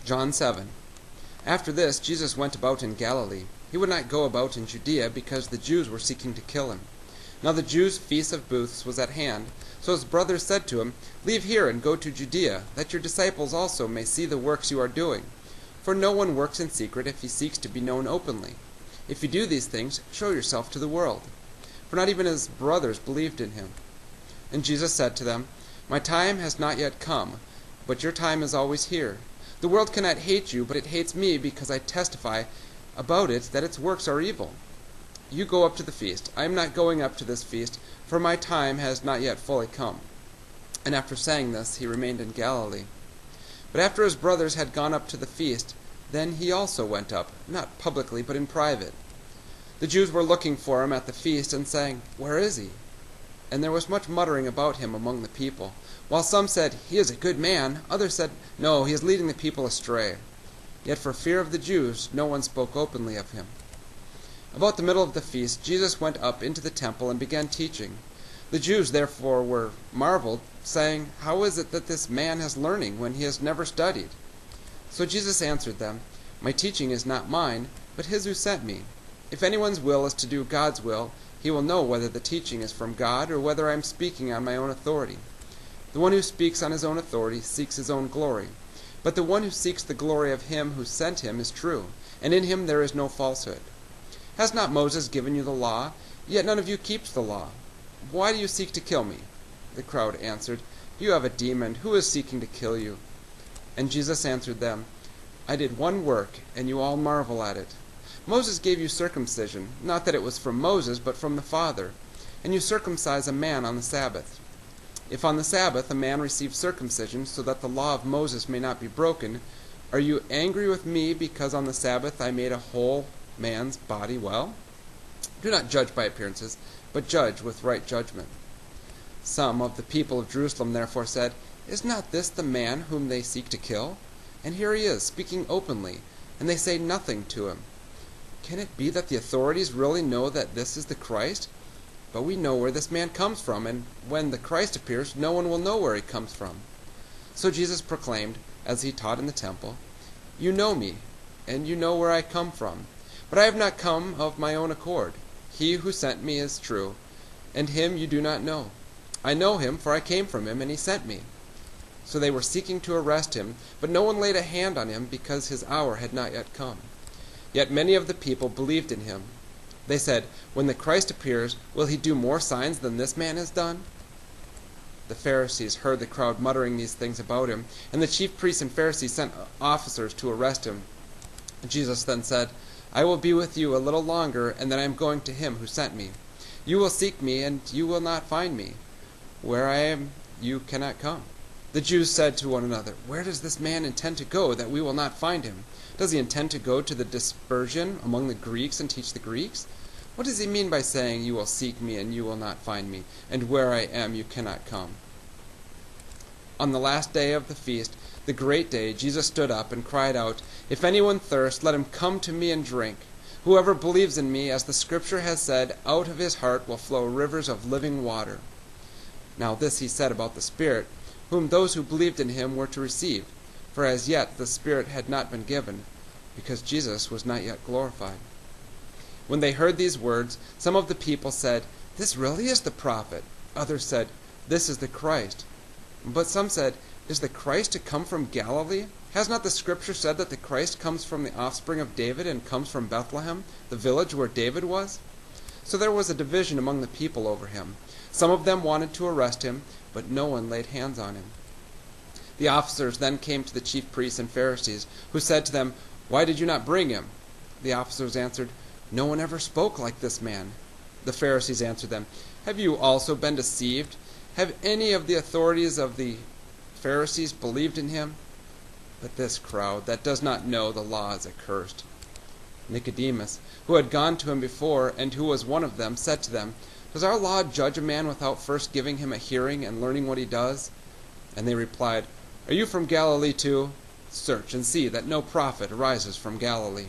John 7. After this, Jesus went about in Galilee. He would not go about in Judea, because the Jews were seeking to kill him. Now the Jews' feast of booths was at hand. So his brothers said to him, "Leave here and go to Judea, that your disciples also may see the works you are doing. For no one works in secret if he seeks to be known openly. If you do these things, show yourself to the world." For not even his brothers believed in him. And Jesus said to them, "My time has not yet come, but your time is always here. The world cannot hate you, but it hates me because I testify about it that its works are evil. You go up to the feast. I am not going up to this feast, for my time has not yet fully come." And after saying this, he remained in Galilee. But after his brothers had gone up to the feast, then he also went up, not publicly, but in private. The Jews were looking for him at the feast, and saying, "Where is he?" And there was much muttering about him among the people. While some said, "He is a good man," others said, "No, he is leading the people astray." Yet for fear of the Jews, no one spoke openly of him. About the middle of the feast, Jesus went up into the temple and began teaching. The Jews therefore were marveled, saying, "How is it that this man has learning when he has never studied?" So Jesus answered them, "My teaching is not mine, but his who sent me. If anyone's will is to do God's will, he will know whether the teaching is from God or whether I am speaking on my own authority. The one who speaks on his own authority seeks his own glory. But the one who seeks the glory of him who sent him is true, and in him there is no falsehood. Has not Moses given you the law? Yet none of you keeps the law. Why do you seek to kill me?" The crowd answered, "You have a demon. Who is seeking to kill you?" And Jesus answered them, "I did one work, and you all marvel at it. Moses gave you circumcision, not that it was from Moses, but from the Father, and you circumcise a man on the Sabbath. If on the Sabbath a man receives circumcision, so that the law of Moses may not be broken, are you angry with me because on the Sabbath I made a whole man's body well? Do not judge by appearances, but judge with right judgment." Some of the people of Jerusalem therefore said, "Is not this the man whom they seek to kill? And here he is, speaking openly, and they say nothing to him. Can it be that the authorities really know that this is the Christ? But we know where this man comes from, and when the Christ appears, no one will know where he comes from." So Jesus proclaimed, as he taught in the temple, "You know me, and you know where I come from. But I have not come of my own accord. He who sent me is true, and him you do not know. I know him, for I came from him, and he sent me." So they were seeking to arrest him, but no one laid a hand on him, because his hour had not yet come. Yet many of the people believed in him. They said, "When the Christ appears, will he do more signs than this man has done?" The Pharisees heard the crowd muttering these things about him, and the chief priests and Pharisees sent officers to arrest him. Jesus then said, "I will be with you a little longer, and then I am going to him who sent me. You will seek me, and you will not find me. Where I am, you cannot come." The Jews said to one another, "Where does this man intend to go, that we will not find him? Does he intend to go to the dispersion among the Greeks and teach the Greeks? What does he mean by saying, 'You will seek me, and you will not find me,' and 'where I am, you cannot come'?" On the last day of the feast, the great day, Jesus stood up and cried out, "If anyone thirsts, let him come to me and drink. Whoever believes in me, as the Scripture has said, out of his heart will flow rivers of living water." Now this he said about the Spirit, whom those who believed in him were to receive, for as yet the Spirit had not been given, because Jesus was not yet glorified. When they heard these words, some of the people said, "This really is the prophet." Others said, "This is the Christ." But some said, "Is the Christ to come from Galilee? Has not the Scripture said that the Christ comes from the offspring of David and comes from Bethlehem, the village where David was?" So there was a division among the people over him. Some of them wanted to arrest him, but no one laid hands on him. The officers then came to the chief priests and Pharisees, who said to them, "Why did you not bring him?" The officers answered, "No one ever spoke like this man." The Pharisees answered them, "Have you also been deceived? Have any of the authorities of the Pharisees believed in him? But this crowd that does not know the law is accursed." Nicodemus, who had gone to him before, and who was one of them, said to them, "Does our law judge a man without first giving him a hearing and learning what he does?" And they replied, "Are you from Galilee too? Search and see that no prophet arises from Galilee."